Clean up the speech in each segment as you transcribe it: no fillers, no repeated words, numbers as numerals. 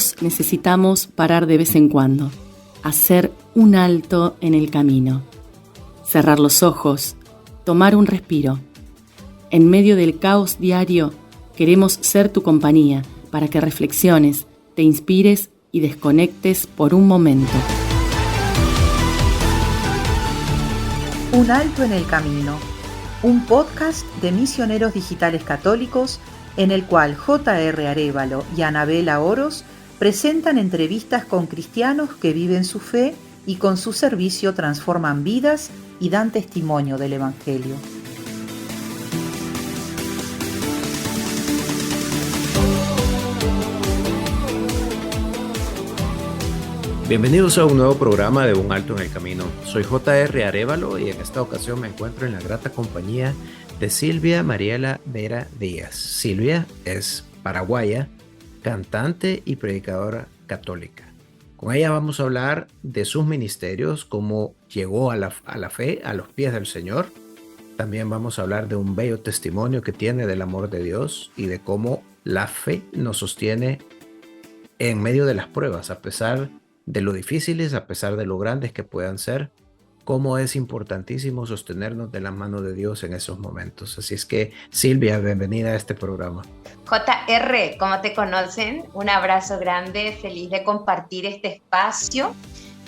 Todos necesitamos parar de vez en cuando, hacer un alto en el camino, cerrar los ojos, tomar un respiro. En medio del caos diario, queremos ser tu compañía para que reflexiones, te inspires y desconectes por un momento. Un alto en el camino, un podcast de misioneros digitales católicos en el cual J.R. Arévalo y Anabela Oros presentan entrevistas con cristianos que viven su fe y con su servicio transforman vidas y dan testimonio del Evangelio. Bienvenidos a un nuevo programa de Un Alto en el Camino. Soy J.R. Arévalo y en esta ocasión me encuentro en la grata compañía de Silvia Mariela Vera Díaz. Silvia es paraguaya, cantante y predicadora católica. Con ella vamos a hablar de sus ministerios, cómo llegó a la fe, a los pies del Señor. También vamos a hablar de un bello testimonio que tiene del amor de Dios y de cómo la fe nos sostiene en medio de las pruebas, a pesar de lo difíciles, a pesar de lo grandes que puedan ser, cómo es importantísimo sostenernos de la mano de Dios en esos momentos. Así es que, Silvia, bienvenida a este programa. JR, como te conocen, un abrazo grande, feliz de compartir este espacio,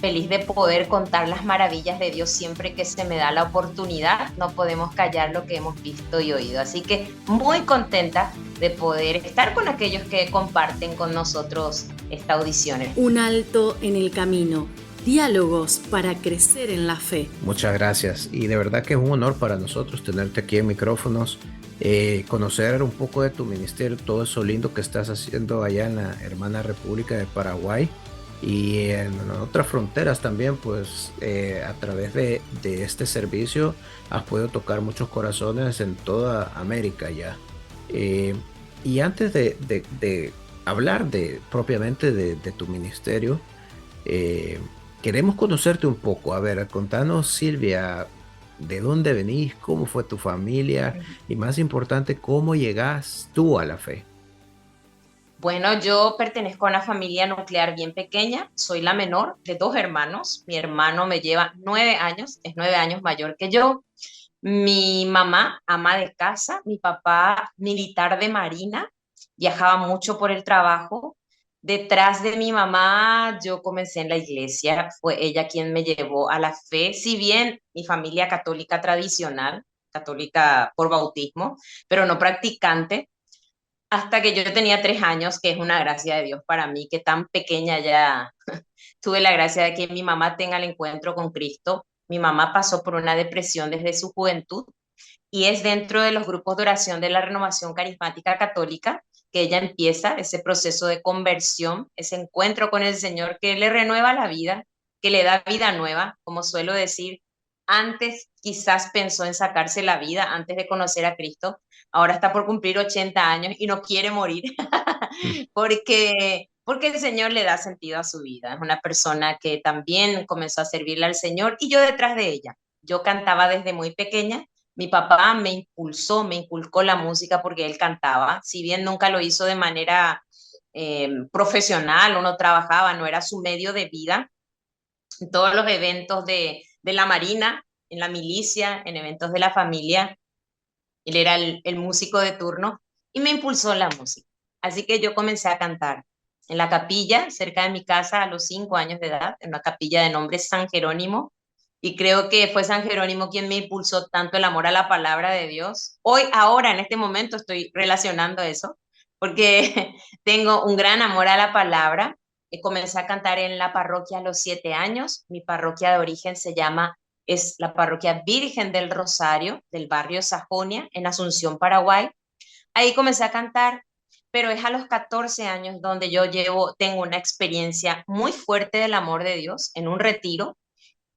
feliz de poder contar las maravillas de Dios siempre que se me da la oportunidad. No podemos callar lo que hemos visto y oído, así que muy contenta de poder estar con aquellos que comparten con nosotros esta audición. Un alto en el camino, diálogos para crecer en la fe. Muchas gracias, y de verdad que es un honor para nosotros tenerte aquí en micrófonos, conocer un poco de tu ministerio, todo eso lindo que estás haciendo allá en la hermana República de Paraguay y en otras fronteras también, pues a través de este servicio has podido tocar muchos corazones en toda América ya. Y antes de hablar propiamente de tu ministerio, queremos conocerte un poco. A ver, contanos, Silvia, ¿de dónde venís? ¿Cómo fue tu familia? Y más importante, ¿cómo llegás tú a la fe? Bueno, yo pertenezco a una familia nuclear bien pequeña, soy la menor de 2 hermanos, mi hermano me lleva 9 años, es 9 años mayor que yo, mi mamá ama de casa, mi papá militar de marina, viajaba mucho por el trabajo. Detrás de mi mamá yo comencé en la iglesia, fue ella quien me llevó a la fe, si bien mi familia católica tradicional, católica por bautismo, pero no practicante, hasta que yo tenía 3 años, que es una gracia de Dios para mí, que tan pequeña ya tuve la gracia de que mi mamá tenga el encuentro con Cristo. Mi mamá pasó por una depresión desde su juventud y es dentro de los grupos de oración de la Renovación Carismática Católica que ella empieza ese proceso de conversión, ese encuentro con el Señor que le renueva la vida, que le da vida nueva, como suelo decir. Antes quizás pensó en sacarse la vida antes de conocer a Cristo, ahora está por cumplir 80 años y no quiere morir porque el Señor le da sentido a su vida. Es una persona que también comenzó a servirle al Señor y yo detrás de ella. Yo cantaba desde muy pequeña. Mi papá me impulsó, me inculcó la música porque él cantaba. Si bien nunca lo hizo de manera profesional, uno trabajaba, no era su medio de vida. En todos los eventos de la Marina, en la milicia, en eventos de la familia, él era el músico de turno y me impulsó la música. Así que yo comencé a cantar en la capilla cerca de mi casa a los 5 años de edad, en una capilla de nombre San Jerónimo. Y creo que fue San Jerónimo quien me impulsó tanto el amor a la palabra de Dios. Hoy, ahora, en este momento, estoy relacionando eso, porque tengo un gran amor a la palabra. Comencé a cantar en la parroquia a los 7 años. Mi parroquia de origen es la parroquia Virgen del Rosario, del barrio Sajonia, en Asunción, Paraguay. Ahí comencé a cantar, pero es a los 14 años donde tengo una experiencia muy fuerte del amor de Dios en un retiro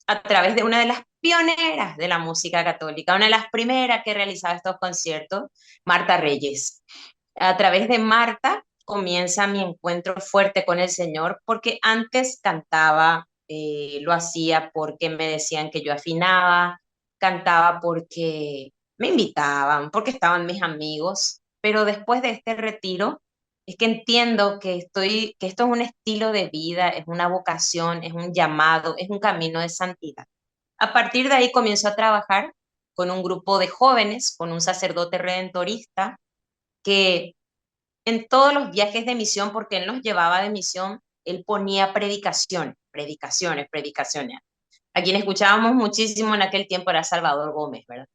a través de una de las pioneras de la música católica, una de las primeras que realizaba estos conciertos, Marta Reyes. A través de Marta comienza mi encuentro fuerte con el Señor, porque antes cantaba, lo hacía porque me decían que yo afinaba, cantaba porque me invitaban, porque estaban mis amigos, pero después de este retiro es que entiendo que esto es un estilo de vida, es una vocación, es un llamado, es un camino de santidad. A partir de ahí comienzo a trabajar con un grupo de jóvenes, con un sacerdote redentorista, que en todos los viajes de misión, porque él nos llevaba de misión, él ponía predicaciones, predicaciones, predicaciones. A quien escuchábamos muchísimo en aquel tiempo era Salvador Gómez, ¿verdad?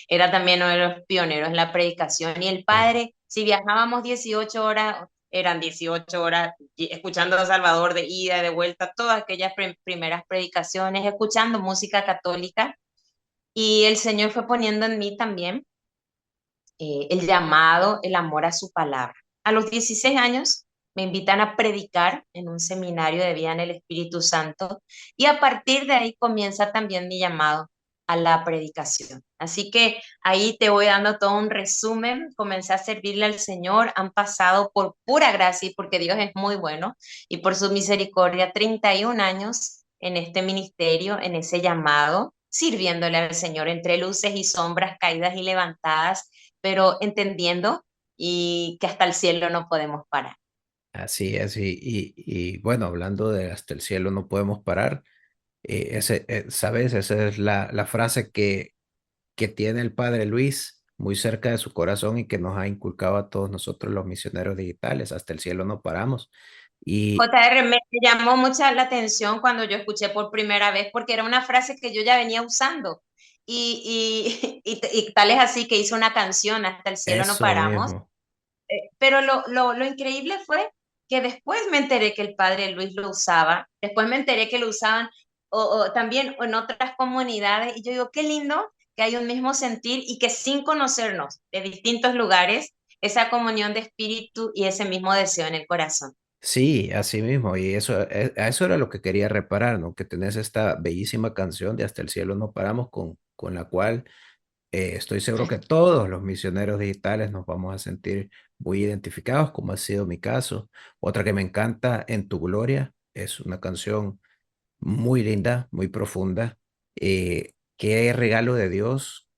Era también uno de los pioneros en la predicación. Y el Sí. padre, si viajábamos 18 horas, eran 18 horas escuchando a Salvador de ida y de vuelta, todas aquellas primeras predicaciones, escuchando música católica. Y el Señor fue poniendo en mí también el llamado, el amor a su palabra. A los 16 años me invitan a predicar en un seminario de vida en el Espíritu Santo y a partir de ahí comienza también mi llamado a la predicación. Así que ahí te voy dando todo un resumen. Comencé a servirle al Señor, han pasado por pura gracia y porque Dios es muy bueno y por su misericordia 31 años en este ministerio, en ese llamado, sirviéndole al Señor entre luces y sombras, caídas y levantadas, pero entendiendo y que hasta el cielo no podemos parar. Así es, y bueno, hablando de hasta el cielo no podemos parar, ¿sabes? Esa es la frase que tiene el Padre Luis muy cerca de su corazón y que nos ha inculcado a todos nosotros los misioneros digitales, hasta el cielo no paramos. Y JR, me llamó mucha la atención cuando yo escuché por primera vez, porque era una frase que yo ya venía usando. Y tal es así que hizo una canción, Hasta el cielo no eso paramos. mismo. Pero lo increíble fue que después me enteré que el padre Luis lo usaba, después me enteré que lo usaban o también en otras comunidades, y yo digo, qué lindo que hay un mismo sentir y que sin conocernos de distintos lugares, esa comunión de espíritu y ese mismo deseo en el corazón. Sí, así mismo, y eso, a eso era lo que quería reparar, ¿no? Que tenés esta bellísima canción de Hasta el cielo no paramos con la cual estoy seguro que todos los misioneros digitales nos vamos a sentir muy identificados, como ha sido mi caso. Otra que me encanta, En tu gloria, es una canción muy linda, muy profunda. Qué regalo de Dios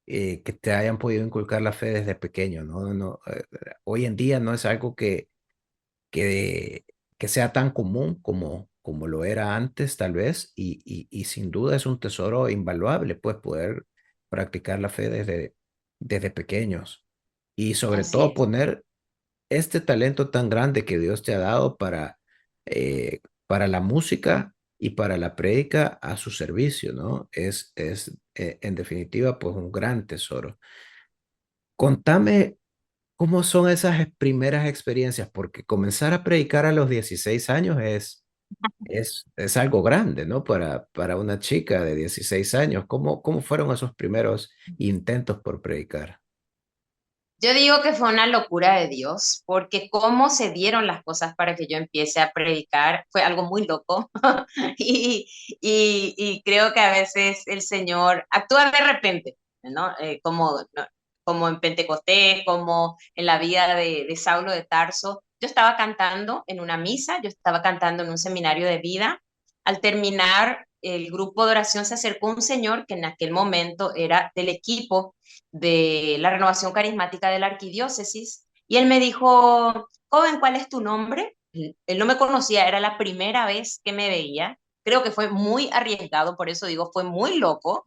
que te hayan podido inculcar la fe desde pequeño, ¿no? Hoy en día no es algo que, que sea tan común como lo era antes, tal vez, y sin duda es un tesoro invaluable, pues poder practicar la fe desde pequeños y sobre Así todo es. poner este talento tan grande que Dios te ha dado para la música y para la prédica a su servicio, ¿no? Es en definitiva, pues un gran tesoro. Contame ¿cómo son esas primeras experiencias? Porque comenzar a predicar a los 16 años es algo grande, ¿no? Para una chica de 16 años. ¿Cómo fueron esos primeros intentos por predicar? Yo digo que fue una locura de Dios, porque cómo se dieron las cosas para que yo empiece a predicar fue algo muy loco. y, y creo que a veces el Señor actúa de repente, ¿no? ¿No? Como en Pentecostés, como en la vida de Saulo de Tarso. Yo estaba cantando en una misa, yo estaba cantando en un seminario de vida. Al terminar el grupo de oración se acercó un señor que en aquel momento era del equipo de la renovación carismática de la arquidiócesis, y él me dijo, joven, ¿cuál es tu nombre? Él no me conocía, era la primera vez que me veía, creo que fue muy arriesgado, por eso digo, fue muy loco,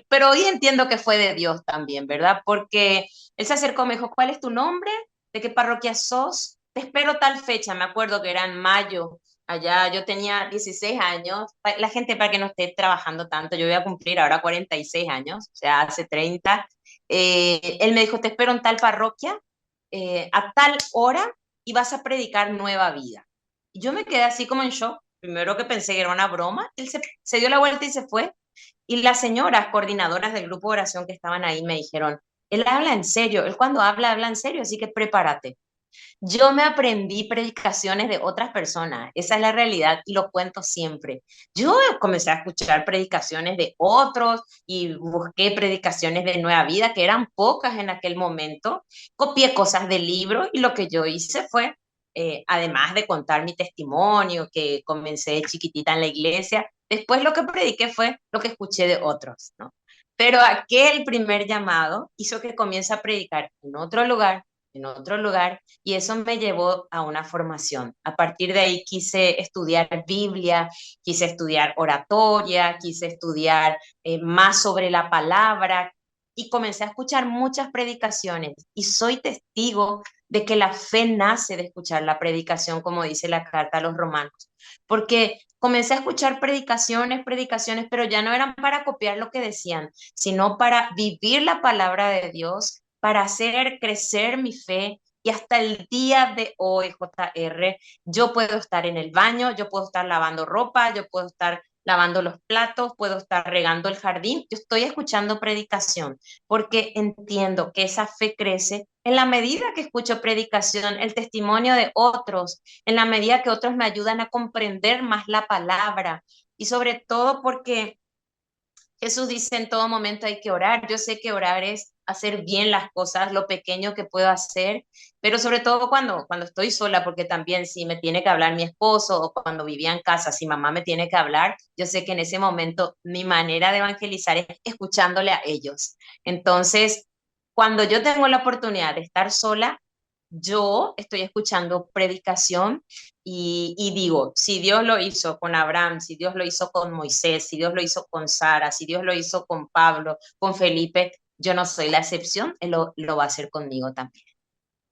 pero hoy entiendo que fue de Dios también, ¿verdad? Porque él se acercó, me dijo, ¿cuál es tu nombre? ¿De qué parroquia sos? Te espero tal fecha, me acuerdo que era en mayo. Allá yo tenía 16 años, la gente para que no esté trabajando tanto, yo voy a cumplir ahora 46 años, o sea, hace 30. Él me dijo, te espero en tal parroquia, a tal hora y vas a predicar nueva vida. Y yo me quedé así como en shock, primero que pensé que era una broma, él se dio la vuelta y se fue, y las señoras coordinadoras del grupo de oración que estaban ahí me dijeron, él habla en serio, él cuando habla, habla en serio, así que prepárate. Yo me aprendí predicaciones de otras personas, esa es la realidad y lo cuento siempre. Yo comencé a escuchar predicaciones de otros y busqué predicaciones de Nueva Vida, que eran pocas en aquel momento. Copié cosas del libro y lo que yo hice fue, además de contar mi testimonio, que comencé de chiquitita en la iglesia, después lo que prediqué fue lo que escuché de otros, ¿no? Pero aquel primer llamado hizo que comience a predicar en otro lugar, en otro lugar, y eso me llevó a una formación. A partir de ahí quise estudiar Biblia, quise estudiar oratoria, quise estudiar más sobre la palabra, y comencé a escuchar muchas predicaciones, y soy testigo de que la fe nace de escuchar la predicación, como dice la carta a los romanos, porque comencé a escuchar predicaciones, predicaciones, pero ya no eran para copiar lo que decían, sino para vivir la palabra de Dios, para hacer crecer mi fe. Y hasta el día de hoy, JR, yo puedo estar en el baño, yo puedo estar lavando ropa, yo puedo estar lavando los platos, puedo estar regando el jardín. Yo estoy escuchando predicación porque entiendo que esa fe crece en la medida que escucho predicación, el testimonio de otros, en la medida que otros me ayudan a comprender más la palabra, y sobre todo porque Jesús dice en todo momento hay que orar. Yo sé que orar es hacer bien las cosas, lo pequeño que puedo hacer, pero sobre todo cuando estoy sola, porque también si me tiene que hablar mi esposo, o cuando vivía en casa, si mamá me tiene que hablar, yo sé que en ese momento mi manera de evangelizar es escuchándole a ellos. Entonces, cuando yo tengo la oportunidad de estar sola, yo estoy escuchando predicación y digo, si Dios lo hizo con Abraham, si Dios lo hizo con Moisés, si Dios lo hizo con Sara, si Dios lo hizo con Pablo, con Felipe, yo no soy la excepción, Él lo va a hacer conmigo también.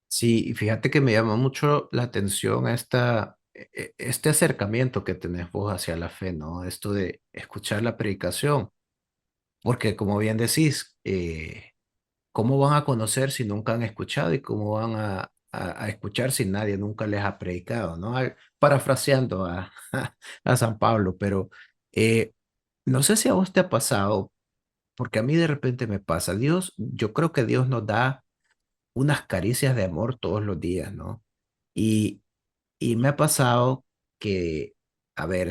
Sí, y fíjate que me llama mucho la atención este acercamiento que tenés vos hacia la fe, ¿no? Esto de escuchar la predicación, porque como bien decís, ¿cómo van a conocer si nunca han escuchado y cómo van a escuchar si nadie nunca les ha predicado, ¿no? Parafraseando a San Pablo, pero eh, no sé si a vos te ha pasado, porque a mí de repente me pasa, yo creo que Dios nos da unas caricias de amor todos los días, ¿no? Y, y me ha pasado que, a ver,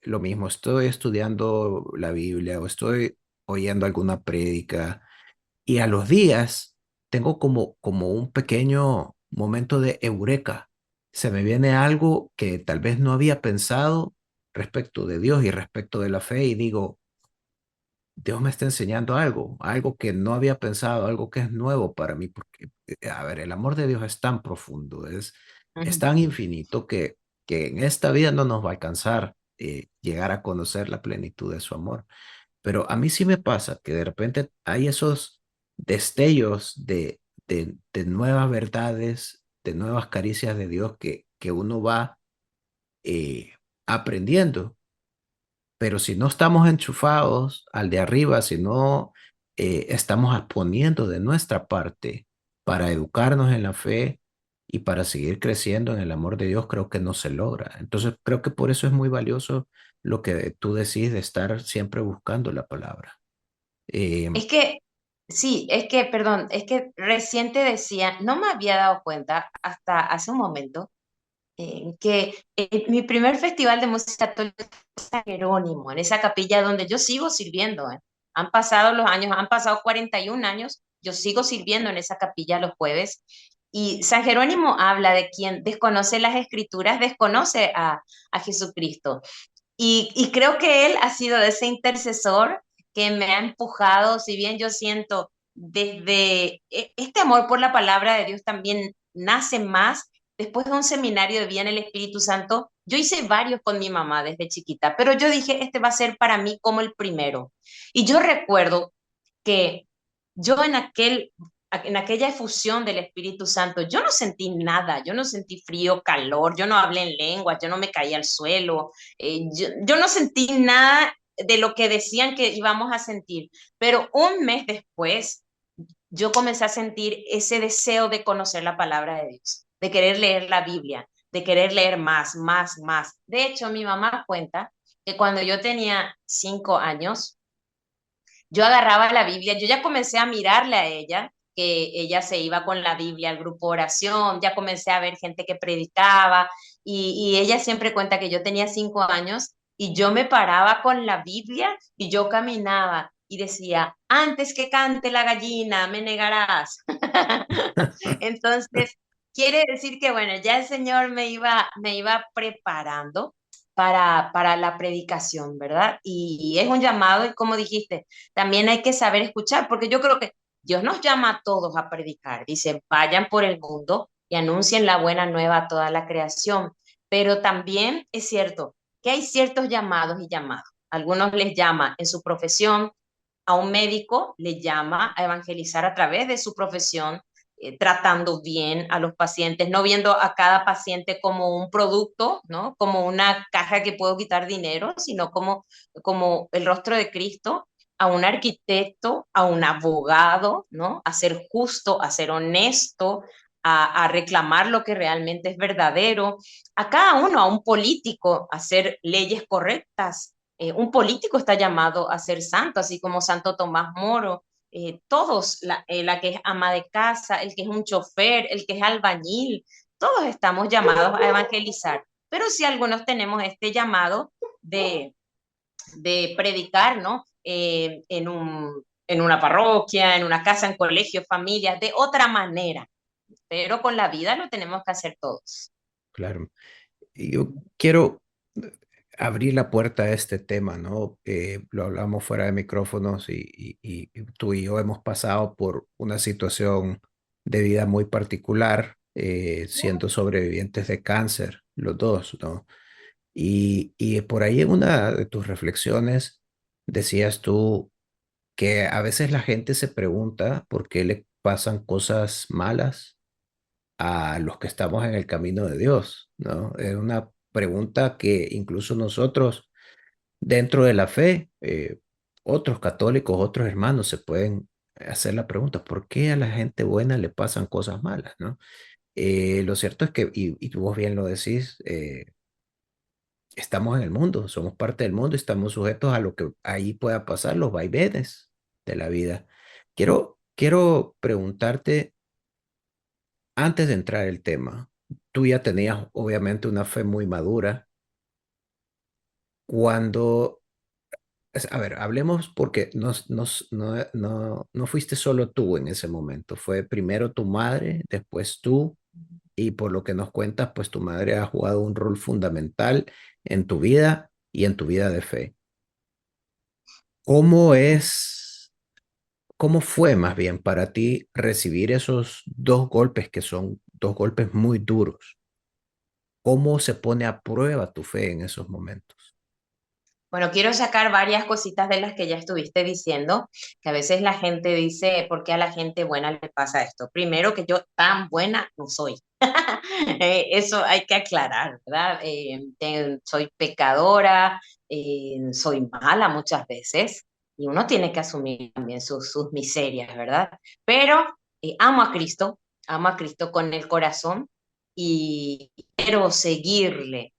lo mismo, estoy estudiando la Biblia o estoy oyendo alguna prédica y a los días tengo como un pequeño momento de eureka. Se me viene algo que tal vez no había pensado respecto de Dios y respecto de la fe y digo, Dios me está enseñando algo, algo que no había pensado, algo que es nuevo para mí, porque, a ver, el amor de Dios es tan profundo, es Ujú. tan infinito que en esta vida no nos va a alcanzar llegar a conocer la plenitud de su amor. Pero a mí sí me pasa que de repente hay esos destellos de nuevas verdades, de nuevas caricias de Dios que uno va eh, aprendiendo, pero si no estamos enchufados al de arriba, si no estamos poniendo de nuestra parte para educarnos en la fe y para seguir creciendo en el amor de Dios, creo que no se logra. Entonces, creo que por eso es muy valioso lo que tú decís de estar siempre buscando la palabra. Eh, Es que, sí, es que, perdón, es que recién te decía, no me había dado cuenta hasta hace un momento que mi primer festival de música católica fue San Jerónimo, en esa capilla donde yo sigo sirviendo. Han pasado los años, han pasado 41 años, yo sigo sirviendo en esa capilla los jueves. Y San Jerónimo habla de quien desconoce las escrituras, desconoce a Jesucristo. Y creo que él ha sido ese intercesor que me ha empujado, si bien yo siento desde este amor por la palabra de Dios también nace más después de un seminario de vida en el Espíritu Santo. Yo hice varios con mi mamá desde chiquita, pero yo dije, este va a ser para mí como el primero. Y yo recuerdo que yo en aquella efusión del Espíritu Santo, yo no sentí nada, yo no sentí frío, calor, yo no hablé en lenguas, yo no me caí al suelo, yo no sentí nada de lo que decían que íbamos a sentir, pero un mes después yo comencé a sentir ese deseo de conocer la palabra de Dios, de querer leer la Biblia, de querer leer más, más, más. De hecho, mi mamá cuenta que cuando yo tenía 5 años, yo agarraba la Biblia, yo ya comencé a mirarle a ella, que ella se iba con la Biblia al grupo oración, ya comencé a ver gente que predicaba, y ella siempre cuenta que yo tenía 5 años y yo me paraba con la Biblia y yo caminaba y decía, antes que cante la gallina, me negarás. Entonces, quiere decir que, bueno, ya el Señor me iba preparando para la predicación, ¿verdad? Y es un llamado, y como dijiste, también hay que saber escuchar, porque yo creo que Dios nos llama a todos a predicar. Dice, vayan por el mundo y anuncien la buena nueva a toda la creación. Pero también es cierto que hay ciertos llamados y llamados. Algunos les llama en su profesión, a un médico le llama a evangelizar a través de su profesión, tratando bien a los pacientes, no viendo a cada paciente como un producto, ¿no? Como una caja que puedo quitar dinero, sino como el rostro de Cristo, a un arquitecto, a un abogado, ¿no? A ser justo, a ser honesto, a reclamar lo que realmente es verdadero, a cada uno, a un político, a hacer leyes correctas. Un político está llamado a ser santo, así como Santo Tomás Moro. Todos, la que es ama de casa, el que es un chofer, el que es albañil, todos estamos llamados a evangelizar. Pero si algunos tenemos este llamado de predicar, ¿no? En una parroquia, en una casa, en colegio, familias, de otra manera. Pero con la vida lo tenemos que hacer todos. Claro. Y yo quiero abrir la puerta a este tema, ¿no? Lo hablamos fuera de micrófonos y tú y yo hemos pasado por una situación de vida muy particular, siendo sobrevivientes de cáncer, los dos, ¿no? Y por ahí en una de tus reflexiones decías tú que a veces la gente se pregunta por qué le pasan cosas malas a los que estamos en el camino de Dios, ¿no? Es una pregunta que incluso nosotros dentro de la fe, otros católicos, otros hermanos se pueden hacer la pregunta, ¿por qué a la gente buena le pasan cosas malas, ¿no? Lo cierto es que, y tú vos bien lo decís, estamos en el mundo, somos parte del mundo y estamos sujetos a lo que ahí pueda pasar, los vaivenes de la vida. Quiero preguntarte, antes de entrar el tema, tú ya tenías obviamente una fe muy madura. Cuando, a ver, hablemos porque no fuiste solo tú en ese momento, fue primero tu madre, después tú, y por lo que nos cuentas, pues tu madre ha jugado un rol fundamental en tu vida y en tu vida de fe. ¿Cómo es, cómo fue más bien para ti recibir esos dos golpes que son dos golpes muy duros? ¿Cómo se pone a prueba tu fe en esos momentos? Bueno, quiero sacar varias cositas de las que ya estuviste diciendo, que a veces la gente dice, ¿por qué a la gente buena le pasa esto? Primero, que yo tan buena no soy. Eso hay que aclarar, ¿verdad? Soy pecadora, soy mala muchas veces, y uno tiene que asumir también sus miserias, ¿verdad? Pero amo a Cristo con el corazón y quiero seguirle.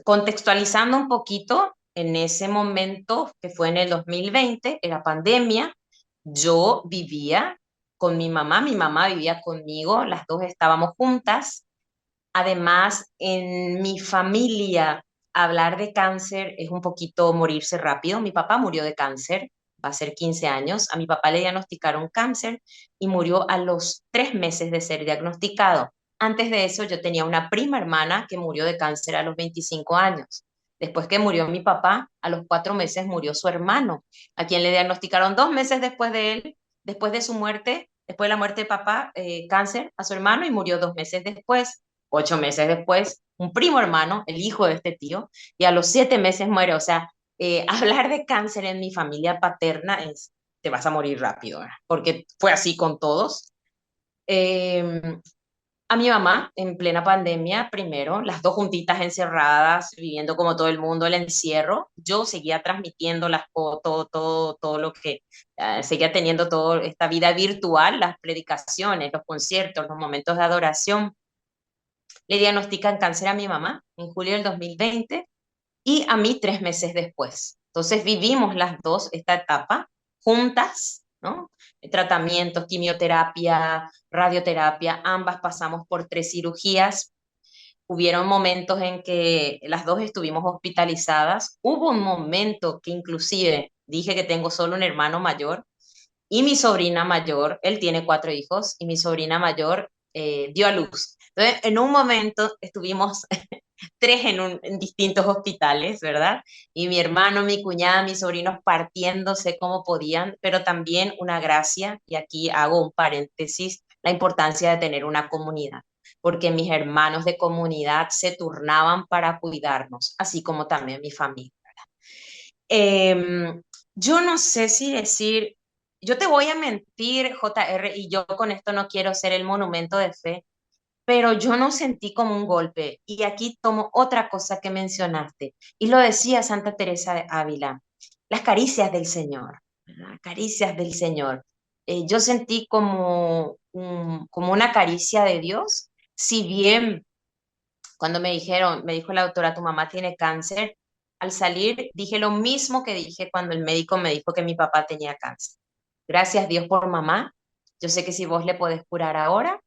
Contextualizando un poquito, en ese momento, que fue en el 2020, era pandemia, yo vivía con mi mamá vivía conmigo, las dos estábamos juntas. Además, en mi familia, hablar de cáncer es un poquito morirse rápido. Mi papá murió de cáncer, va a ser 15 años. A mi papá le diagnosticaron cáncer y murió a los 3 meses de ser diagnosticado. Antes de eso, yo tenía una prima hermana que murió de cáncer a los 25 años. Después que murió mi papá, a los 4 meses murió su hermano, a quien le diagnosticaron 2 meses después de él, después de su muerte, después de la muerte de papá, cáncer a su hermano y murió 2 meses después. 8 meses después, un primo hermano, el hijo de este tío, y a los 7 meses muere. O sea, hablar de cáncer en mi familia paterna es, te vas a morir rápido, ¿verdad? Porque fue así con todos. Eh, a mi mamá, en plena pandemia, primero, las dos juntitas encerradas, viviendo como todo el mundo el encierro, yo seguía transmitiendo las fotos, todo lo que, seguía teniendo toda esta vida virtual, las predicaciones, los conciertos, los momentos de adoración. Le diagnostican cáncer a mi mamá en julio del 2020 y a mí 3 meses después. Entonces vivimos las dos esta etapa juntas, ¿no? Tratamientos, quimioterapia, radioterapia, ambas pasamos por 3 cirugías. Hubieron momentos en que las dos estuvimos hospitalizadas. Hubo un momento que inclusive dije que tengo solo un hermano mayor y mi sobrina mayor, él tiene 4 hijos, y mi sobrina mayor dio a luz. Entonces, en un momento estuvimos tres en distintos hospitales, ¿verdad? Y mi hermano, mi cuñada, mis sobrinos partiéndose como podían, pero también una gracia, y aquí hago un paréntesis, la importancia de tener una comunidad, porque mis hermanos de comunidad se turnaban para cuidarnos, así como también mi familia. Yo no sé si decir, yo te voy a mentir, JR, y yo con esto no quiero ser el monumento de fe, pero yo no sentí como un golpe. Y aquí tomo otra cosa que mencionaste, y lo decía Santa Teresa de Ávila, las caricias del Señor, ¿verdad? Caricias del Señor. Yo sentí como una caricia de Dios, si bien cuando me dijo la doctora, tu mamá tiene cáncer, al salir dije lo mismo que dije cuando el médico me dijo que mi papá tenía cáncer. Gracias Dios por mamá. Yo sé que si vos le podés curar ahora,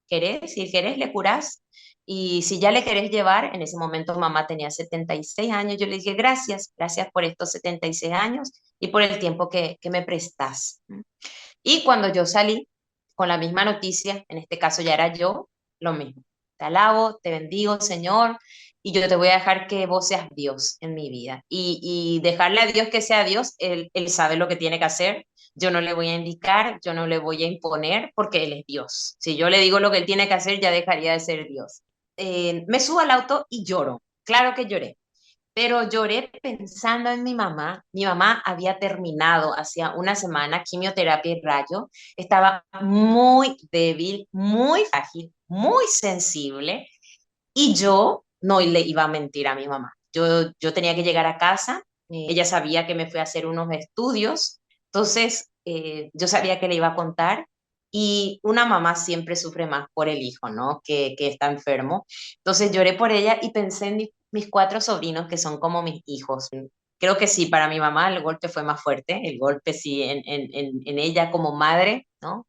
querés, si querés le curás. Y si ya le querés llevar, en ese momento mamá tenía 76 años, yo le dije gracias, gracias por estos 76 años y por el tiempo que me prestás. Y cuando yo salí con la misma noticia, en este caso ya era yo, lo mismo. Te alabo, te bendigo, Señor, y yo te voy a dejar que vos seas Dios en mi vida. Y dejarle a Dios que sea Dios, él sabe lo que tiene que hacer. Yo no le voy a indicar, yo no le voy a imponer, porque Él es Dios. Si yo le digo lo que Él tiene que hacer, ya dejaría de ser Dios. Me subo al auto y lloro. Claro que lloré, pero lloré pensando en mi mamá. Mi mamá había terminado hacía una semana quimioterapia y rayo. Estaba muy débil, muy frágil, muy sensible y yo no le iba a mentir a mi mamá. Yo tenía que llegar a casa. Ella sabía que me fui a hacer unos estudios, entonces yo sabía que le iba a contar. Y una mamá siempre sufre más por el hijo, ¿no? Que está enfermo. Entonces lloré por ella y pensé en mis cuatro sobrinos que son como mis hijos. Creo que sí, para mi mamá el golpe fue más fuerte, el golpe sí en ella como madre, ¿no?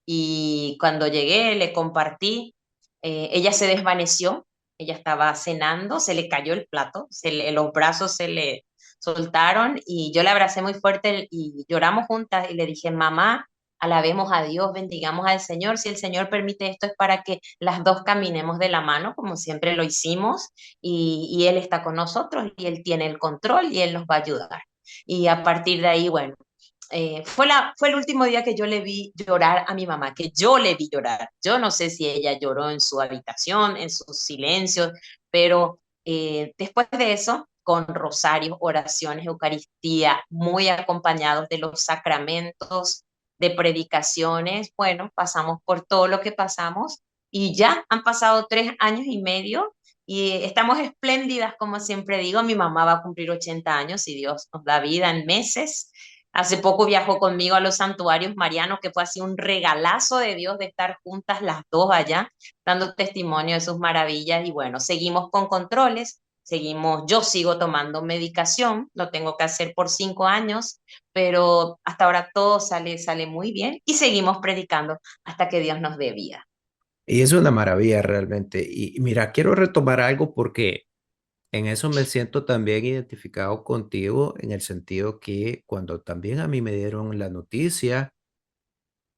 Y cuando llegué le compartí, ella se desvaneció, ella estaba cenando, se le cayó el plato, los brazos se le soltaron y yo la abracé muy fuerte y lloramos juntas y le dije, mamá, alabemos a Dios, bendigamos al Señor, si el Señor permite esto es para que las dos caminemos de la mano, como siempre lo hicimos, y Él está con nosotros y Él tiene el control y Él nos va a ayudar. Y a partir de ahí, bueno, fue el último día que yo le vi llorar a mi mamá, que yo le vi llorar. Yo no sé si ella lloró en su habitación, en sus silencios, pero después de eso, con rosarios, oraciones, Eucaristía, muy acompañados de los sacramentos, de predicaciones, bueno, pasamos por todo lo que pasamos y ya han pasado 3 años y medio y estamos espléndidas, como siempre digo. Mi mamá va a cumplir 80 años y Dios nos da vida en meses. Hace poco viajó conmigo a los santuarios marianos, que fue así un regalazo de Dios de estar juntas las dos allá, dando testimonio de sus maravillas. Y bueno, seguimos con controles, seguimos, yo sigo tomando medicación, lo tengo que hacer por 5 años, pero hasta ahora todo sale muy bien y seguimos predicando hasta que Dios nos dé vida. Y es una maravilla realmente. Y mira, quiero retomar algo porque en eso me siento también identificado contigo en el sentido que cuando también a mí me dieron la noticia,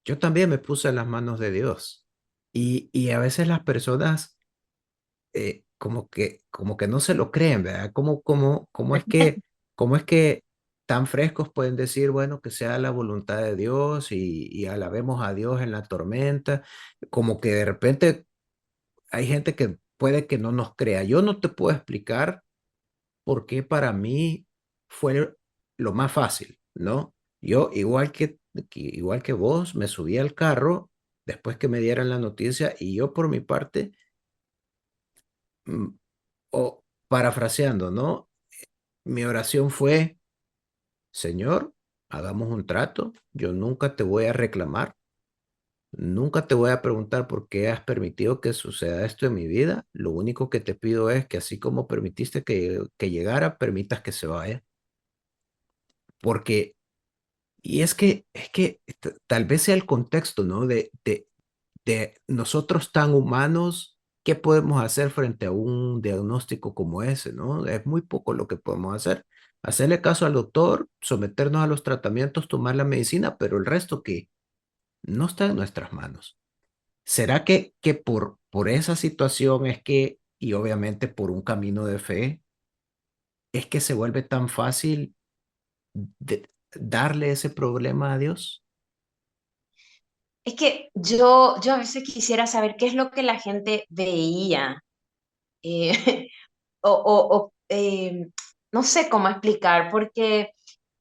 yo también me puse en las manos de Dios. Y a veces las personas como que no se lo creen, ¿verdad? Cómo es que tan frescos pueden decir, bueno, que sea la voluntad de Dios y alabemos a Dios en la tormenta? Como que de repente hay gente que puede que no nos crea. Yo no te puedo explicar por qué para mí fue lo más fácil, ¿no? Yo, igual que vos, me subí al carro después que me dieran la noticia y yo por mi parte, mm, o parafraseando, ¿no? Mi oración fue, Señor, hagamos un trato, yo nunca te voy a reclamar, nunca te voy a preguntar por qué has permitido que suceda esto en mi vida, lo único que te pido es que así como permitiste que llegara, permitas que se vaya, porque y es que tal vez sea el contexto, ¿no? De nosotros tan humanos, ¿qué podemos hacer frente a un diagnóstico como ese, ¿no? Es muy poco lo que podemos hacer. Hacerle caso al doctor, someternos a los tratamientos, tomar la medicina, pero el resto que no está en nuestras manos. ¿Será que por esa situación es que, y obviamente por un camino de fe, es que se vuelve tan fácil darle ese problema a Dios? Es que yo a veces quisiera saber qué es lo que la gente veía, eh, o no sé cómo explicar, porque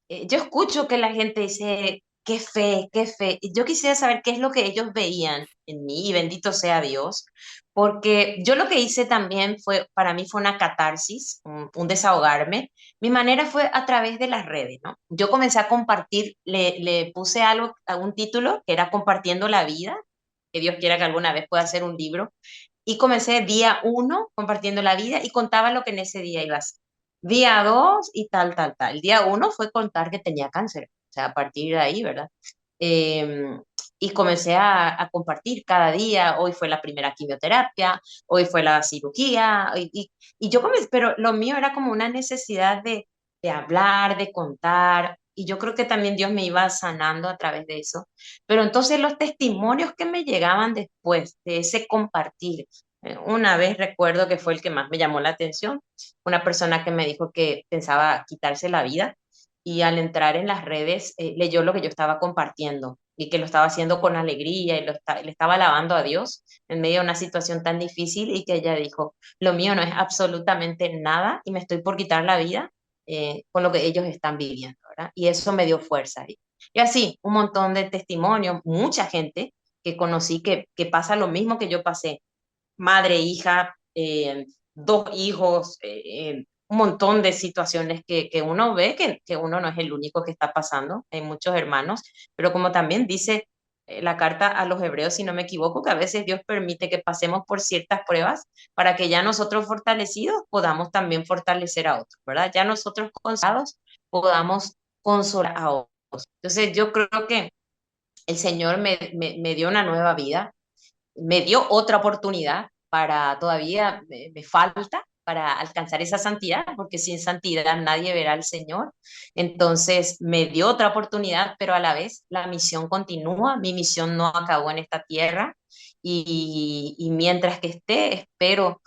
yo escucho que la gente dice, qué fe, qué fe. Y yo quisiera saber qué es lo que ellos veían en mí, y bendito sea Dios, porque yo lo que hice también fue, para mí fue una catarsis, un desahogarme. Mi manera fue a través de las redes, ¿no? Yo comencé a compartir, le puse algo, a un título que era Compartiendo la vida, que Dios quiera que alguna vez pueda hacer un libro, y comencé día uno compartiendo la vida y contaba lo que en ese día iba a ser. Día 2 y tal, tal, tal. El día 1 fue contar que tenía cáncer, o sea, a partir de ahí, ¿verdad? Eh, y comencé a compartir cada día, hoy fue la primera quimioterapia, hoy fue la cirugía, y yo comencé, pero lo mío era como una necesidad de hablar, de contar, y yo creo que también Dios me iba sanando a través de eso. Pero entonces los testimonios que me llegaban después de ese compartir, una vez recuerdo que fue el que más me llamó la atención, una persona que me dijo que pensaba quitarse la vida y al entrar en las redes leyó lo que yo estaba compartiendo y que lo estaba haciendo con alegría y le estaba alabando a Dios en medio de una situación tan difícil y que ella dijo, lo mío no es absolutamente nada y me estoy por quitar la vida con lo que ellos están viviendo, ¿verdad? Y eso me dio fuerza. Y así, un montón de testimonios, mucha gente que conocí que pasa lo mismo que yo pasé, madre, hija, dos hijos, un montón de situaciones que uno ve que uno no es el único que está pasando, hay muchos hermanos, pero como también dice la carta a los hebreos, si no me equivoco, que a veces Dios permite que pasemos por ciertas pruebas para que ya nosotros fortalecidos podamos también fortalecer a otros, ¿verdad? Ya nosotros consolados podamos consolar a otros. Entonces yo creo que el Señor me dio una nueva vida, me dio otra oportunidad para todavía me falta para alcanzar esa santidad, porque sin santidad nadie verá al Señor. Entonces me dio otra oportunidad, pero a la vez la misión continúa, mi misión no acabó en esta tierra y mientras que esté, espero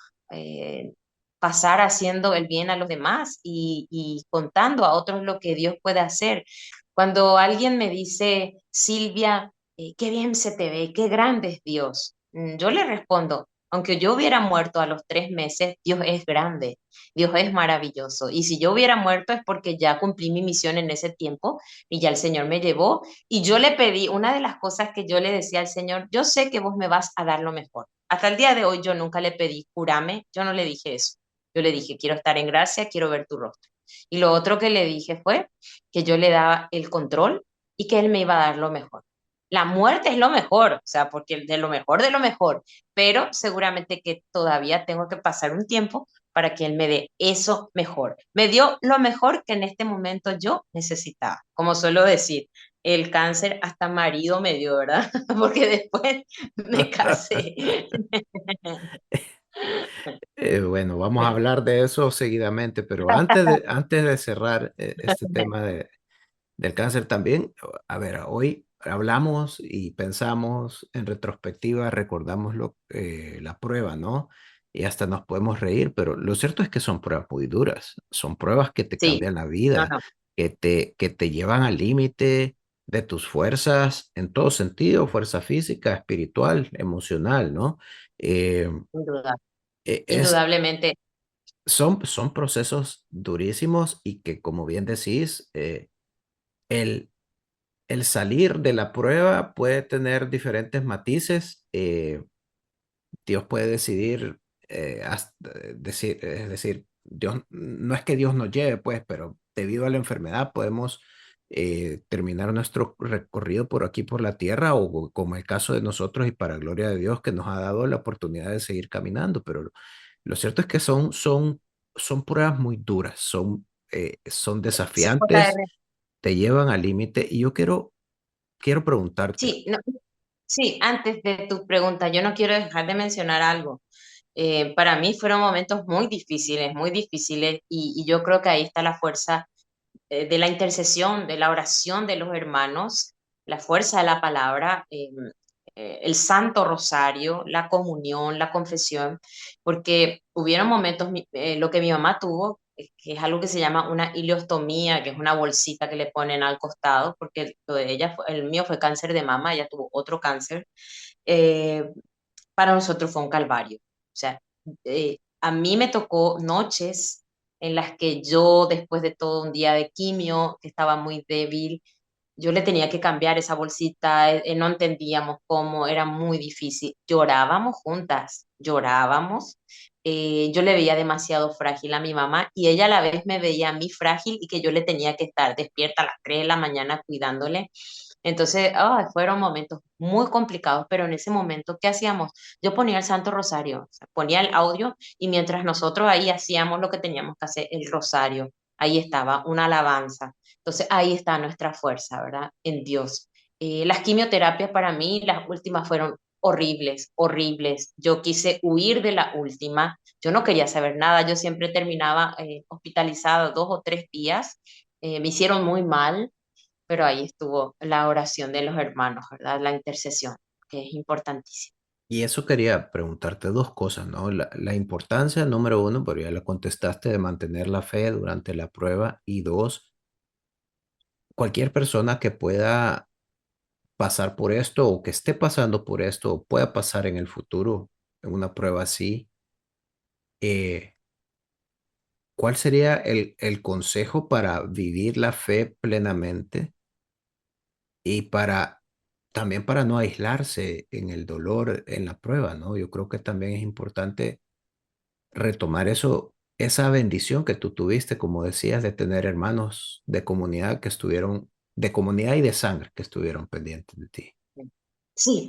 pasar haciendo el bien a los demás y contando a otros lo que Dios puede hacer. Cuando alguien me dice, Silvia, qué bien se te ve, qué grande es Dios. Yo le respondo, aunque yo hubiera muerto a los 3 meses, Dios es grande, Dios es maravilloso. Y si yo hubiera muerto es porque ya cumplí mi misión en ese tiempo y ya el Señor me llevó. Y yo le pedí, una de las cosas que yo le decía al Señor, yo sé que vos me vas a dar lo mejor. Hasta el día de hoy yo nunca le pedí, curame, yo no le dije eso. Yo le dije, quiero estar en gracia, quiero ver tu rostro. Y lo otro que le dije fue que yo le daba el control y que Él me iba a dar lo mejor. La muerte es lo mejor, o sea, porque de lo mejor, pero seguramente que todavía tengo que pasar un tiempo para que Él me dé eso mejor. Me dio lo mejor que en este momento yo necesitaba. Como suelo decir, el cáncer hasta marido me dio, ¿verdad? Porque después me casé. Bueno, vamos a hablar de eso seguidamente, pero antes de cerrar este tema del cáncer también, a ver, hoy hablamos y pensamos en retrospectiva, recordamos la prueba, ¿no? Y hasta nos podemos reír, pero lo cierto es que son pruebas muy duras, son pruebas que te Sí, cambian la no, vida, no, que te llevan al límite de tus fuerzas en todo sentido, fuerza física, espiritual, emocional, ¿no? Eh, indudable, es, indudablemente. son procesos durísimos y que, como bien decís, el, el salir de la prueba puede tener diferentes matices. Dios puede decidir, es decir, Dios, no es que Dios nos lleve, pues, pero debido a la enfermedad podemos terminar nuestro recorrido por aquí, por la tierra, o como el caso de nosotros y para gloria de Dios que nos ha dado la oportunidad de seguir caminando. Pero lo cierto es que son pruebas muy duras, son Sí, desafiantes, JR. te llevan al límite y yo quiero preguntarte. Sí, no, sí, antes de tu pregunta, yo no quiero dejar de mencionar algo. Para mí fueron momentos muy difíciles, y yo creo que ahí está la fuerza de la intercesión, de la oración de los hermanos, la fuerza de la palabra. el Santo Rosario, la comunión, la confesión, porque hubieron momentos, lo que mi mamá tuvo, que es algo que se llama una ileostomía, que es una bolsita que le ponen al costado, porque lo de ella, el mío fue cáncer de mama, ella tuvo otro cáncer. eh, para nosotros fue un calvario. O sea, a mí me tocó noches en las que yo, después de todo un día de quimio, que estaba muy débil, yo le tenía que cambiar esa bolsita, no entendíamos cómo, era muy difícil. Llorábamos juntas, llorábamos. Yo le veía demasiado frágil a mi mamá y ella a la vez me veía a mí frágil y que yo le tenía que estar despierta a las 3 de la mañana cuidándole. Entonces, fueron momentos muy complicados, pero en ese momento, ¿qué hacíamos? Yo ponía el Santo Rosario, o sea, ponía el audio y mientras nosotros ahí hacíamos lo que teníamos que hacer, el rosario, ahí estaba una alabanza. Entonces, ahí está nuestra fuerza, ¿verdad? En Dios. Las quimioterapias para mí, las últimas fueron horribles, horribles. Yo quise huir de la última. Yo no quería saber nada. Yo siempre terminaba hospitalizada 2 o 3 días. Me hicieron muy mal, pero ahí estuvo la oración de los hermanos, ¿verdad? La intercesión, que es importantísima. Y eso quería preguntarte dos cosas, ¿no? La importancia, número uno, pero ya la contestaste, de mantener la fe durante la prueba. Y dos, cualquier persona que pueda pasar por esto o que esté pasando por esto o pueda pasar en el futuro en una prueba así, eh, ¿cuál sería el consejo para vivir la fe plenamente y para también para no aislarse en el dolor en la prueba, ¿no? Yo creo que también es importante retomar eso, esa bendición que tú tuviste, como decías, de tener hermanos de comunidad que estuvieron, de comunidad y de sangre que estuvieron pendientes de ti. Sí,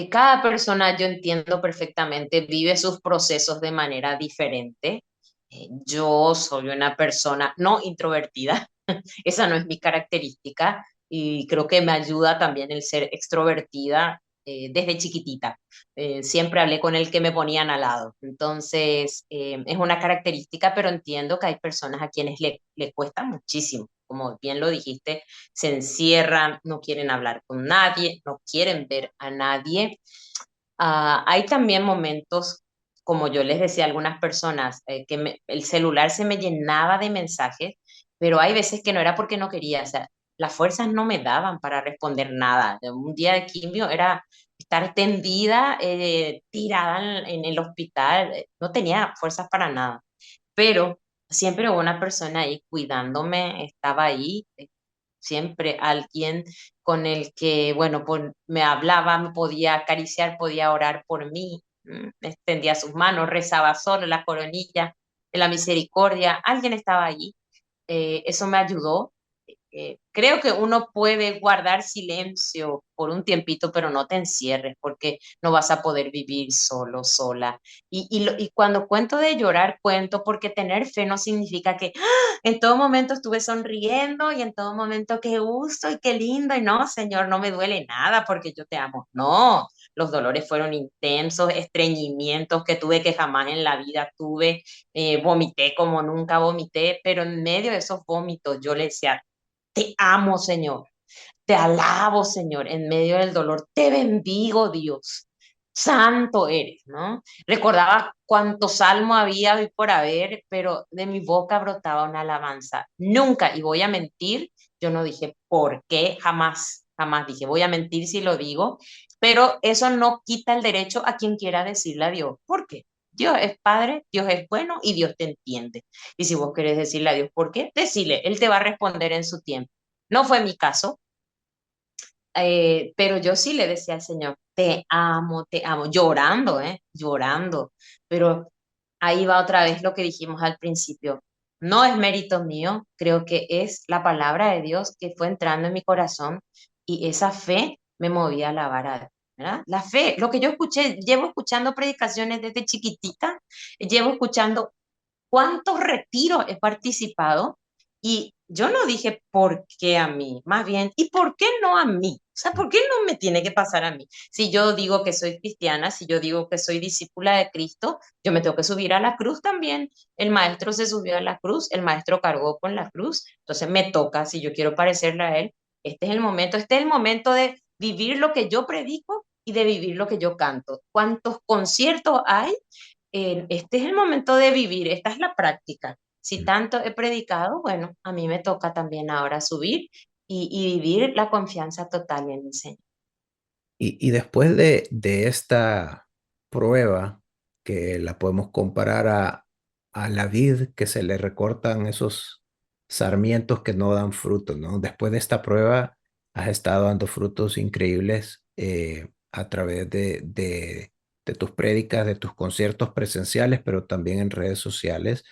cada persona, yo entiendo perfectamente, vive sus procesos de manera diferente. Yo soy una persona no introvertida, esa no es mi característica y creo que me ayuda también el ser extrovertida desde chiquitita. Siempre hablé con el que me ponían al lado. Entonces, es una característica, pero entiendo que hay personas a quienes le cuesta muchísimo. Como bien lo dijiste, se encierran, no quieren hablar con nadie, no quieren ver a nadie. Hay también momentos, como yo les decía a algunas personas, que el celular se me llenaba de mensajes, pero hay veces que no era porque no quería, o sea, las fuerzas no me daban para responder nada. Un día de quimio era estar tendida, tirada en el hospital, no tenía fuerzas para nada, pero siempre hubo una persona ahí cuidándome, estaba ahí, siempre alguien con el que, bueno, me hablaba, me podía acariciar, podía orar por mí, extendía sus manos, rezaba solo la coronilla de la misericordia, alguien estaba allí, eso me ayudó. Creo que uno puede guardar silencio por un tiempito, pero no te encierres porque no vas a poder vivir solo, sola. Y cuando cuento de llorar, cuento porque tener fe no significa que en todo momento estuve sonriendo y en todo momento qué gusto y qué lindo y no, Señor, no me duele nada porque yo te amo. No, los dolores fueron intensos, estreñimientos que tuve que jamás en la vida tuve, vomité como nunca vomité, pero en medio de esos vómitos yo le decía, te amo, Señor. Te alabo, Señor, en medio del dolor. Te bendigo, Dios. Santo eres, ¿no? Recordaba cuánto salmo había hoy por haber, pero de mi boca brotaba una alabanza. Nunca, y voy a mentir, yo no dije por qué, jamás, jamás dije, voy a mentir si lo digo, pero eso no quita el derecho a quien quiera decirle a Dios. ¿Por qué? Dios es Padre, Dios es bueno y Dios te entiende. Y si vos querés decirle a Dios por qué, decile, Él te va a responder en su tiempo. No fue mi caso, pero yo sí le decía al Señor, te amo, llorando, llorando. Pero ahí va otra vez lo que dijimos al principio. No es mérito mío, creo que es la palabra de Dios que fue entrando en mi corazón y esa fe me movía a alabar a Dios, ¿verdad? La fe, lo que yo escuché, llevo escuchando predicaciones desde chiquitita, llevo escuchando cuántos retiros he participado y yo no dije por qué a mí, más bien, ¿y por qué no a mí? O sea, ¿por qué no me tiene que pasar a mí? Si yo digo que soy cristiana, si yo digo que soy discípula de Cristo, yo me tengo que subir a la cruz también. El maestro se subió a la cruz, el maestro cargó con la cruz, entonces me toca, si yo quiero parecerle a él, este es el momento de vivir lo que yo predico y de vivir lo que yo canto. ¿Cuántos conciertos hay? Este es el momento de vivir, esta es la práctica. Si tanto he predicado, bueno, a mí me toca también ahora subir y vivir la confianza total en el Señor. Y después de esta prueba, que la podemos comparar a la vid que se le recortan esos sarmientos que no dan fruto, ¿no? Después de esta prueba, has estado dando frutos increíbles a través de tus prédicas, de tus conciertos presenciales, pero también en redes sociales.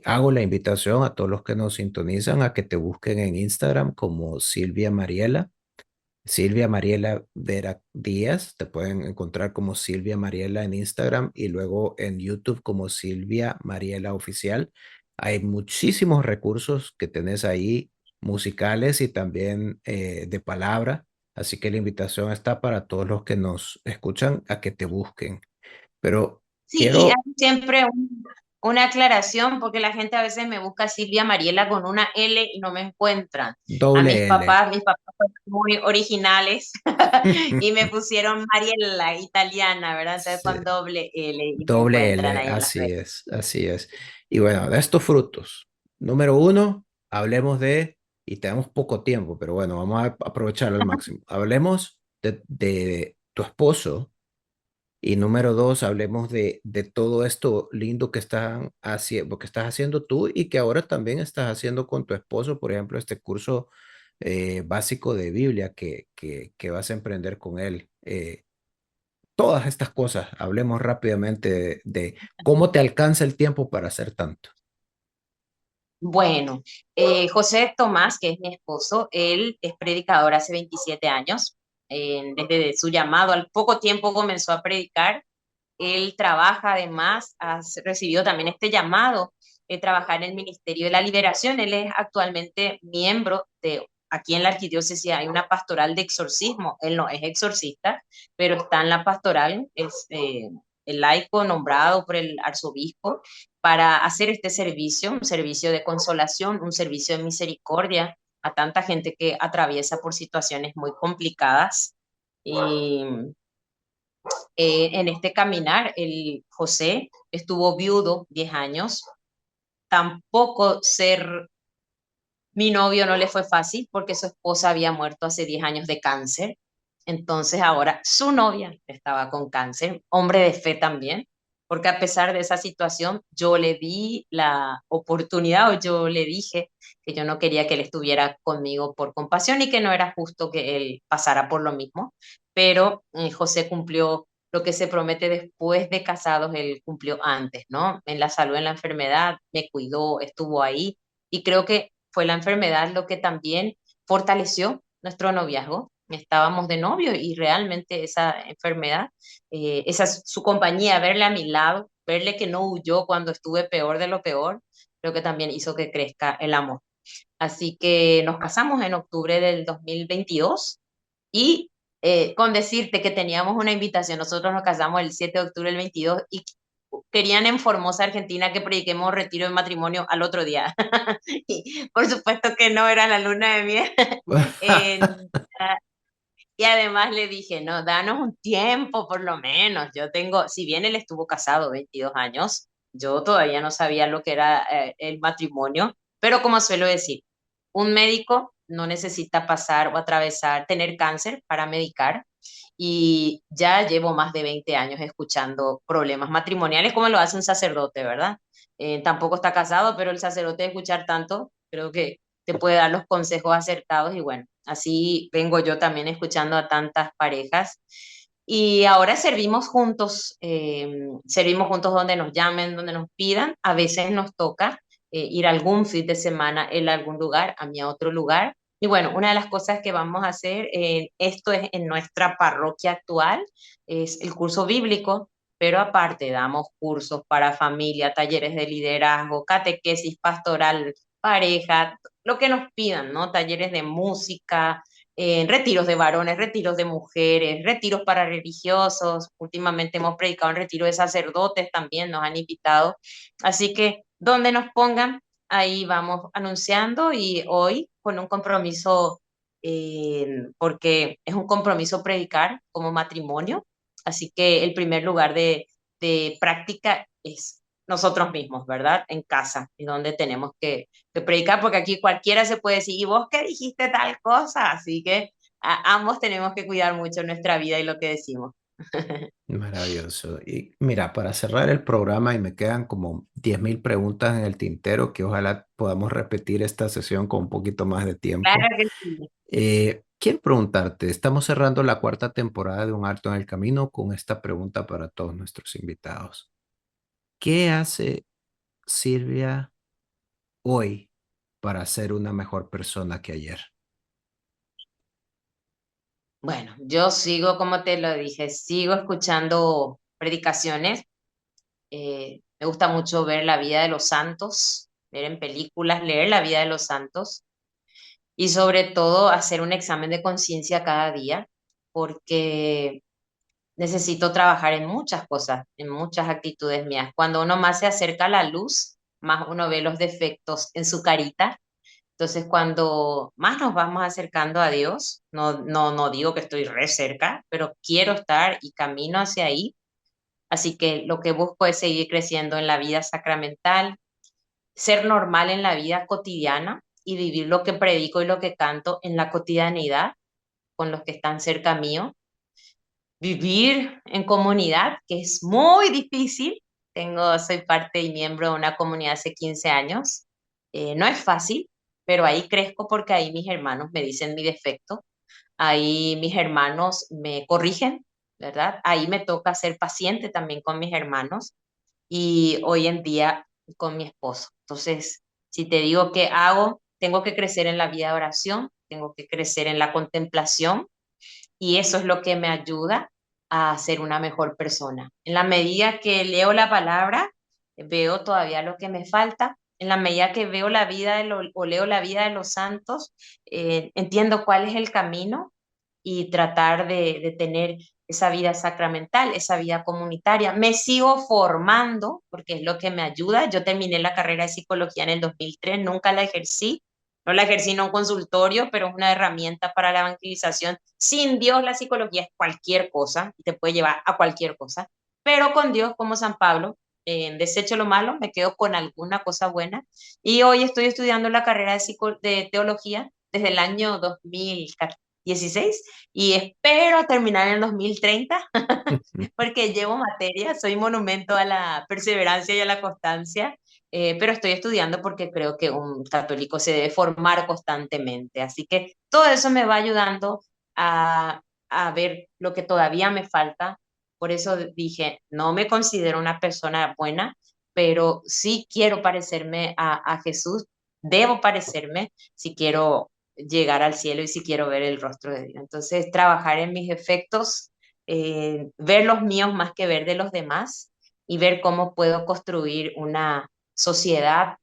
Hago la invitación a todos los que nos sintonizan a que te busquen en Instagram como Silvia Mariela. Silvia Mariela Vera Díaz, te pueden encontrar como Silvia Mariela en Instagram y luego en YouTube como Silvia Mariela Oficial. Hay muchísimos recursos que tenés ahí, musicales y también de palabra, así que la invitación está para todos los que nos escuchan a que te busquen. Pero Sí, y quiero hay siempre una aclaración, porque la gente a veces me busca Silvia Mariela con una L y no me encuentran. A doble L. mis papás fueron muy originales y me pusieron Mariela italiana, ¿verdad? Entonces Sí. con doble L y me Doble encuentran L, ahí en las así redes. es, así es. Y bueno, de estos frutos, número uno, hablemos y tenemos poco tiempo, pero bueno, vamos a aprovecharlo al máximo. Hablemos de tu esposo y número dos, hablemos de todo esto lindo que estás haciendo tú y que ahora también estás haciendo con tu esposo, por ejemplo, este curso básico de Biblia que vas a emprender con él. Todas estas cosas, hablemos rápidamente de cómo te alcanza el tiempo para hacer tanto. Bueno, José Tomás, que es mi esposo, él es predicador hace 27 años. Desde su llamado, al poco tiempo comenzó a predicar. Él trabaja además, ha recibido también este llamado de trabajar en el Ministerio de la Liberación. Él es actualmente miembro de, aquí en la arquidiócesis hay una pastoral de exorcismo. Él no es exorcista, pero está en la pastoral, es el laico nombrado por el arzobispo para hacer este servicio, un servicio de consolación, un servicio de misericordia a tanta gente que atraviesa por situaciones muy complicadas. Y en este caminar, el José estuvo viudo 10 años. Tampoco ser mi novio no le fue fácil porque su esposa había muerto hace 10 años de cáncer. Entonces ahora su novia estaba con cáncer, hombre de fe también, porque a pesar de esa situación yo le di la oportunidad o yo le dije que yo no quería que él estuviera conmigo por compasión y que no era justo que él pasara por lo mismo, pero José cumplió lo que se promete después de casados, él cumplió antes, ¿no? En la salud, en la enfermedad, me cuidó, estuvo ahí y creo que fue la enfermedad lo que también fortaleció nuestro noviazgo. Estábamos de novio y realmente esa enfermedad, su compañía, verle a mi lado, verle que no huyó cuando estuve peor de lo peor, creo que también hizo que crezca el amor. Así que nos casamos en octubre del 2022 y con decirte que teníamos una invitación, nosotros nos casamos el 7 de octubre del 22 y querían en Formosa, Argentina, que prediquemos retiro de matrimonio al otro día. Y por supuesto que no era la luna de miel. En- y además le dije, no, danos un tiempo por lo menos. Yo tengo, si bien él estuvo casado 22 años, yo todavía no sabía lo que era el matrimonio, pero como suelo decir, un médico no necesita pasar o atravesar, tener cáncer para medicar. Y ya llevo más de 20 años escuchando problemas matrimoniales como lo hace un sacerdote, ¿verdad? Tampoco está casado, pero el sacerdote de escuchar tanto, creo que te puede dar los consejos acertados y bueno, así vengo yo también escuchando a tantas parejas. Y ahora servimos juntos donde nos llamen, donde nos pidan. A veces nos toca ir algún fin de semana él a algún lugar, a mí a otro lugar. Y bueno, una de las cosas que vamos a hacer, esto es en nuestra parroquia actual, es el curso bíblico, pero aparte damos cursos para familia, talleres de liderazgo, catequesis pastoral, pareja, lo que nos pidan, ¿no? Talleres de música, retiros de varones, retiros de mujeres, retiros para religiosos. Últimamente hemos predicado en retiro de sacerdotes también, nos han invitado. Así que donde nos pongan, ahí vamos anunciando y hoy con un compromiso porque es un compromiso predicar como matrimonio, así que el primer lugar de práctica es nosotros mismos, ¿verdad? En casa, y donde tenemos que predicar, porque aquí cualquiera se puede decir, ¿y vos qué dijiste tal cosa? Así que ambos tenemos que cuidar mucho nuestra vida y lo que decimos. Maravilloso. Y mira, para cerrar el programa, y me quedan como 10.000 preguntas en el tintero, que ojalá podamos repetir esta sesión con un poquito más de Claro tiempo. que sí. Quiero preguntarte, estamos cerrando la cuarta temporada de Un Alto en el Camino con esta pregunta para todos nuestros invitados. ¿Qué hace Silvia hoy para ser una mejor persona que ayer? Bueno, yo sigo, como te lo dije, sigo escuchando predicaciones. Me gusta mucho ver la vida de los santos, ver en películas, leer la vida de los santos y sobre todo hacer un examen de conciencia cada día, porque necesito trabajar en muchas cosas, en muchas actitudes mías. Cuando uno más se acerca a la luz, más uno ve los defectos en su carita. Entonces, cuando más nos vamos acercando a Dios, no digo que estoy re cerca, pero quiero estar y camino hacia ahí. Así que lo que busco es seguir creciendo en la vida sacramental, ser normal en la vida cotidiana y vivir lo que predico y lo que canto en la cotidianidad con los que están cerca mío. Vivir en comunidad, que es muy difícil. Soy parte y miembro de una comunidad hace 15 años. No es fácil, pero ahí crezco porque ahí mis hermanos me dicen mi defecto, ahí mis hermanos me corrigen, ¿verdad? Ahí me toca ser paciente también con mis hermanos y hoy en día con mi esposo. Entonces, si te digo qué hago, tengo que crecer en la vida de oración, tengo que crecer en la contemplación y eso es lo que me ayuda a ser una mejor persona. En la medida que leo la palabra, veo todavía lo que me falta. En la medida que veo la vida o leo la vida de los santos, entiendo cuál es el camino y tratar de tener esa vida sacramental, esa vida comunitaria. Me sigo formando porque es lo que me ayuda. Yo terminé la carrera de psicología en el 2003, nunca la ejercí. No la ejercí en un consultorio, pero es una herramienta para la evangelización. Sin Dios, la psicología es cualquier cosa y te puede llevar a cualquier cosa. Pero con Dios, como San Pablo, desecho lo malo, me quedo con alguna cosa buena. Y hoy estoy estudiando la carrera de teología desde el año 2016 y espero terminar en el 2030 porque llevo materia, soy monumento a la perseverancia y a la constancia, pero estoy estudiando porque creo que un católico se debe formar constantemente. Así que todo eso me va ayudando a ver lo que todavía me falta. Por eso dije, no me considero una persona buena, pero sí quiero parecerme a Jesús, debo parecerme si quiero llegar al cielo y si quiero ver el rostro de Dios. Entonces, trabajar en mis efectos, ver los míos más que ver de los demás y ver cómo puedo construir una sociedad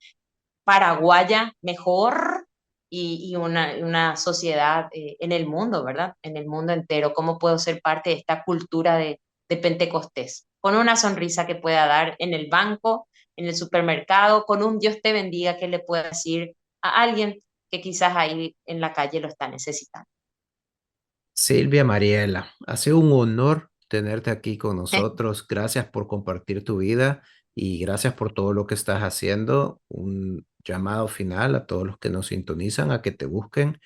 paraguaya mejor y una sociedad en el mundo, ¿verdad? En el mundo entero, cómo puedo ser parte de esta cultura de Pentecostés, con una sonrisa que pueda dar en el banco, en el supermercado, con un Dios te bendiga que le pueda decir a alguien que quizás ahí en la calle lo está necesitando. Silvia Mariela, ha sido un honor tenerte aquí con nosotros. Gracias por compartir tu vida y gracias por todo lo que estás haciendo. Un llamado final a todos los que nos sintonizan a que te busquen.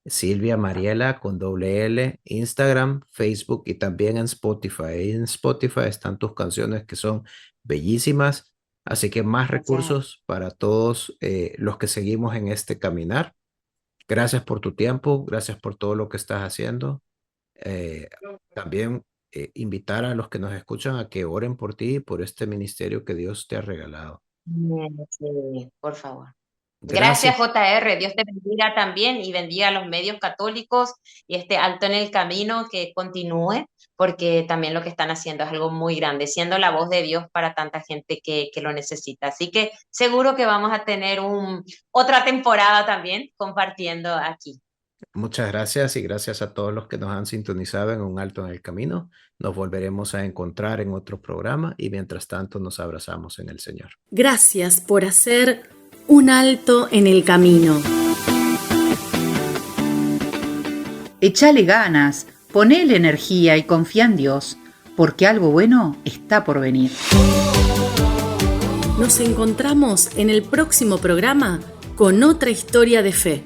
Silvia Mariela con doble L, Instagram, Facebook y también en Spotify. En Spotify están tus canciones que son bellísimas. Así que más Gracias. recursos para todos los que seguimos en este caminar. Gracias por tu tiempo, gracias por todo lo que estás haciendo. Eh, También invitar a los que nos escuchan a que oren por ti y por este ministerio que Dios te ha regalado. Sí, por favor. Gracias, Gracias. JR. Dios te bendiga también y bendiga a los medios católicos y este Alto en el Camino que continúe, porque también lo que están haciendo es algo muy grande, siendo la voz de Dios para tanta gente que lo necesita. Así que seguro que vamos a tener otra temporada también compartiendo aquí. Muchas gracias y gracias a todos los que nos han sintonizado en Un Alto en el Camino. Nos volveremos a encontrar en otro programa y mientras tanto nos abrazamos en el Señor. Gracias por hacer un alto en el camino. Échale ganas, ponele energía y confía en Dios, porque algo bueno está por venir. Nos encontramos en el próximo programa con otra historia de fe.